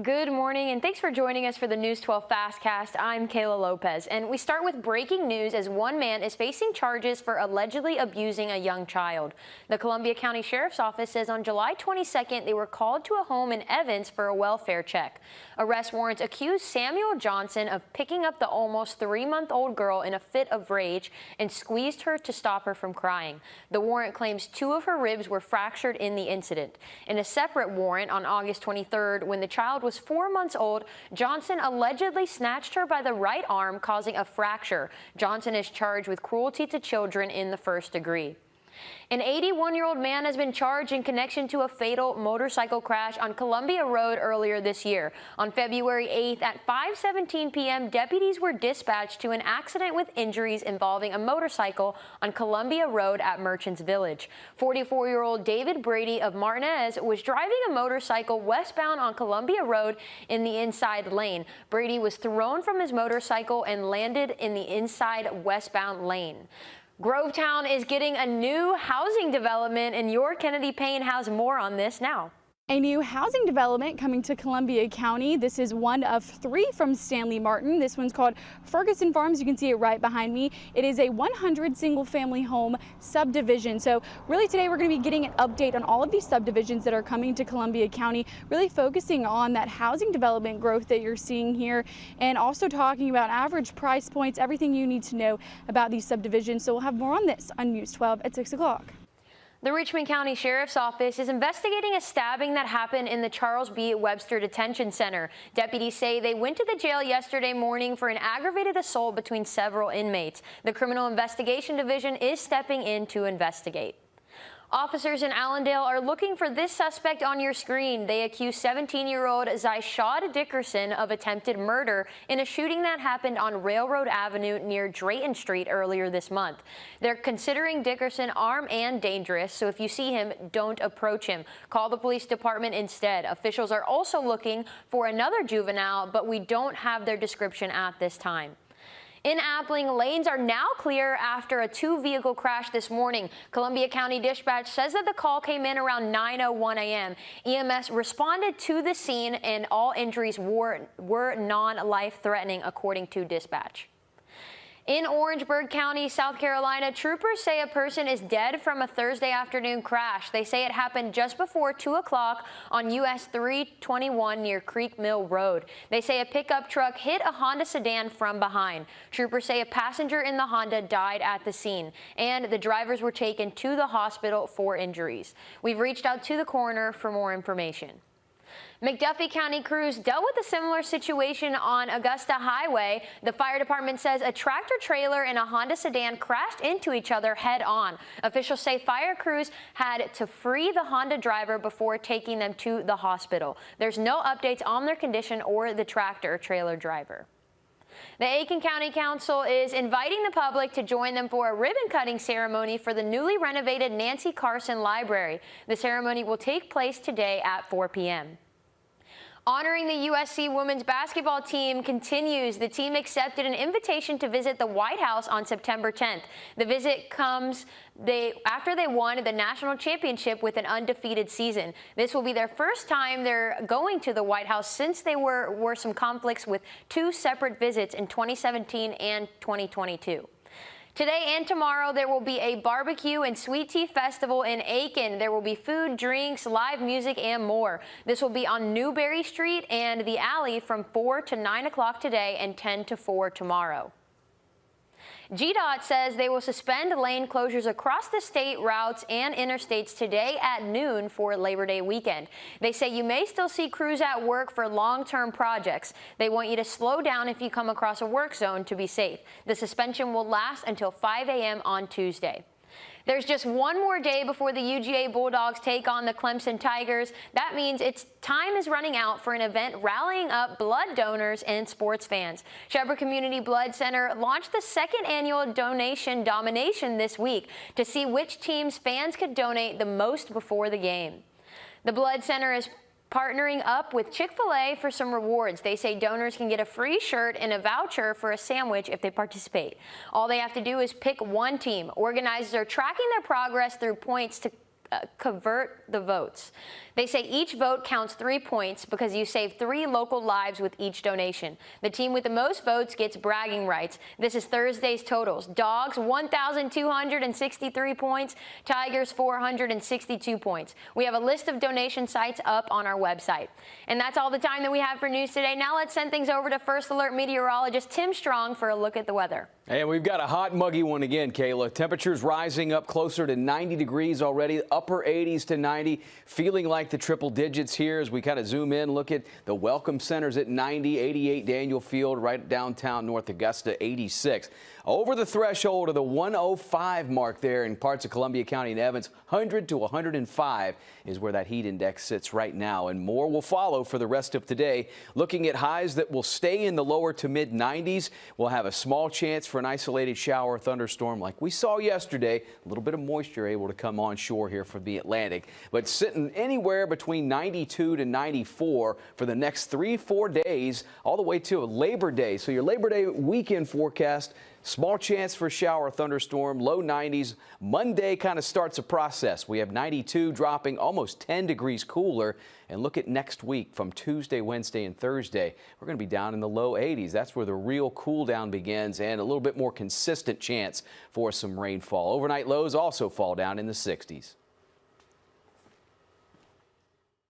Good morning, and thanks for joining us for the News 12 FastCast. I'm Kayla Lopez, and we start with breaking news as one man is facing charges for allegedly abusing a young child. The Columbia County Sheriff's Office says on July 22nd they were called to a home in Evans for a welfare check. Arrest warrants accuse Samuel Johnson of picking up the almost 3-month-old girl in a fit of rage and squeezed her to stop her from crying. The warrant claims 2 of her ribs were fractured in the incident. In a separate warrant on August 23rd, when the child was 4 months old, Johnson allegedly snatched her by the right arm, causing a fracture. Johnson is charged with cruelty to children in the first degree. An 81-year-old man has been charged in connection to a fatal motorcycle crash on Columbia Road earlier this year. On February 8th at 5:17 p.m., deputies were dispatched to an accident with injuries involving a motorcycle on Columbia Road at Merchants Village. 44-year-old David Brady of Martinez was driving a motorcycle westbound on Columbia Road in the inside lane. Brady was thrown from his motorcycle and landed in the inside westbound lane. Grovetown is getting a new housing development, and your Kennedy Payne has more on this now. A new housing development coming to Columbia County. This is one of 3 from Stanley Martin. This one's called Ferguson Farms. You can see it right behind me. It is a 100 single-family home subdivision. So really today we're going to be getting an update on all of these subdivisions that are coming to Columbia County, really focusing on that housing development growth that you're seeing here, and also talking about average price points, everything you need to know about these subdivisions. So we'll have more on this on News 12 at 6 o'clock. The Richmond County Sheriff's Office is investigating a stabbing that happened in the Charles B. Webster Detention Center. Deputies say they went to the jail yesterday morning for an aggravated assault between several inmates. The Criminal Investigation Division is stepping in to investigate. Officers in Allendale are looking for this suspect on your screen. They accuse 17-year-old Zyshad Dickerson of attempted murder in a shooting that happened on Railroad Avenue near Drayton Street earlier this month. They're considering Dickerson armed and dangerous, so if you see him, don't approach him. Call the police department instead. Officials are also looking for another juvenile, but we don't have their description at this time. In Appling, lanes are now clear after a 2-vehicle crash this morning. Columbia County Dispatch says that the call came in around 9:01 a.m. EMS responded to the scene and all injuries were non-life-threatening, according to dispatch. In Orangeburg County, South Carolina, troopers say a person is dead from a Thursday afternoon crash. They say it happened just before 2 o'clock on US 321 near Creek Mill Road. They say a pickup truck hit a Honda sedan from behind. Troopers say a passenger in the Honda died at the scene, and the drivers were taken to the hospital for injuries. We've reached out to the coroner for more information. McDuffie County crews dealt with a similar situation on Augusta Highway. The fire department says a tractor trailer and a Honda sedan crashed into each other head-on. Officials say fire crews had to free the Honda driver before taking them to the hospital. There's no updates on their condition or the tractor trailer driver. The Aiken County Council is inviting the public to join them for a ribbon-cutting ceremony for the newly renovated Nancy Carson Library. The ceremony will take place today at 4 p.m. Honoring the USC women's basketball team continues. The team accepted an invitation to visit the White House on September 10th. The visit comes after they won the national championship with an undefeated season. This will be their first time they're going to the White House since there were some conflicts with 2 separate visits in 2017 and 2022. Today and tomorrow, there will be a barbecue and sweet tea festival in Aiken. There will be food, drinks, live music, and more. This will be on Newberry Street and the alley from 4 to 9 o'clock today and 10 to 4 tomorrow. GDOT says they will suspend lane closures across the state routes and interstates today at noon for Labor Day weekend. They say you may still see crews at work for long-term projects. They want you to slow down if you come across a work zone to be safe. The suspension will last until 5 a.m. on Tuesday. There's just one more day before the UGA Bulldogs take on the Clemson Tigers. That means its time is running out for an event rallying up blood donors and sports fans. Shepherd Community Blood Center launched the 2nd annual donation domination this week to see which teams fans could donate the most before the game. The Blood Center is partnering up with Chick-fil-A for some rewards. They say donors can get a free shirt and a voucher for a sandwich if they participate. All they have to do is pick one team. Organizers are tracking their progress through points to convert the votes. They say each vote counts 3 points because you save 3 local lives with each donation. The team with the most votes gets bragging rights. This is Thursday's totals. Dogs, 1,263 points. Tigers, 462 points. We have a list of donation sites up on our website. And that's all the time that we have for news today. Now let's send things over to First Alert meteorologist Tim Strong for a look at the weather. And we've got a hot, muggy one again, Kayla. Temperatures rising up closer to 90 degrees already, upper 80s to 90, feeling like the triple digits here as we kind of zoom in, look at the Welcome Centers at 90, 88 Daniel Field, right downtown North Augusta, 86. Over the threshold of the 105 mark there in parts of Columbia County and Evans, 100 to 105 is where that heat index sits right now, and more will follow for the rest of today. Looking at highs that will stay in the lower to mid 90s, we'll have a small chance for an isolated shower or thunderstorm like we saw yesterday. A little bit of moisture able to come on shore here from the Atlantic, but sitting anywhere between 92 to 94 for the next 3-4 days, all the way to Labor Day. So your Labor Day weekend forecast, small chance for a shower or thunderstorm, low 90s. Monday kind of starts a process. We have 92 dropping almost 10 degrees cooler. And look at next week from Tuesday, Wednesday, and Thursday. We're going to be down in the low 80s. That's where the real cool down begins and a little bit more consistent chance for some rainfall. Overnight lows also fall down in the 60s.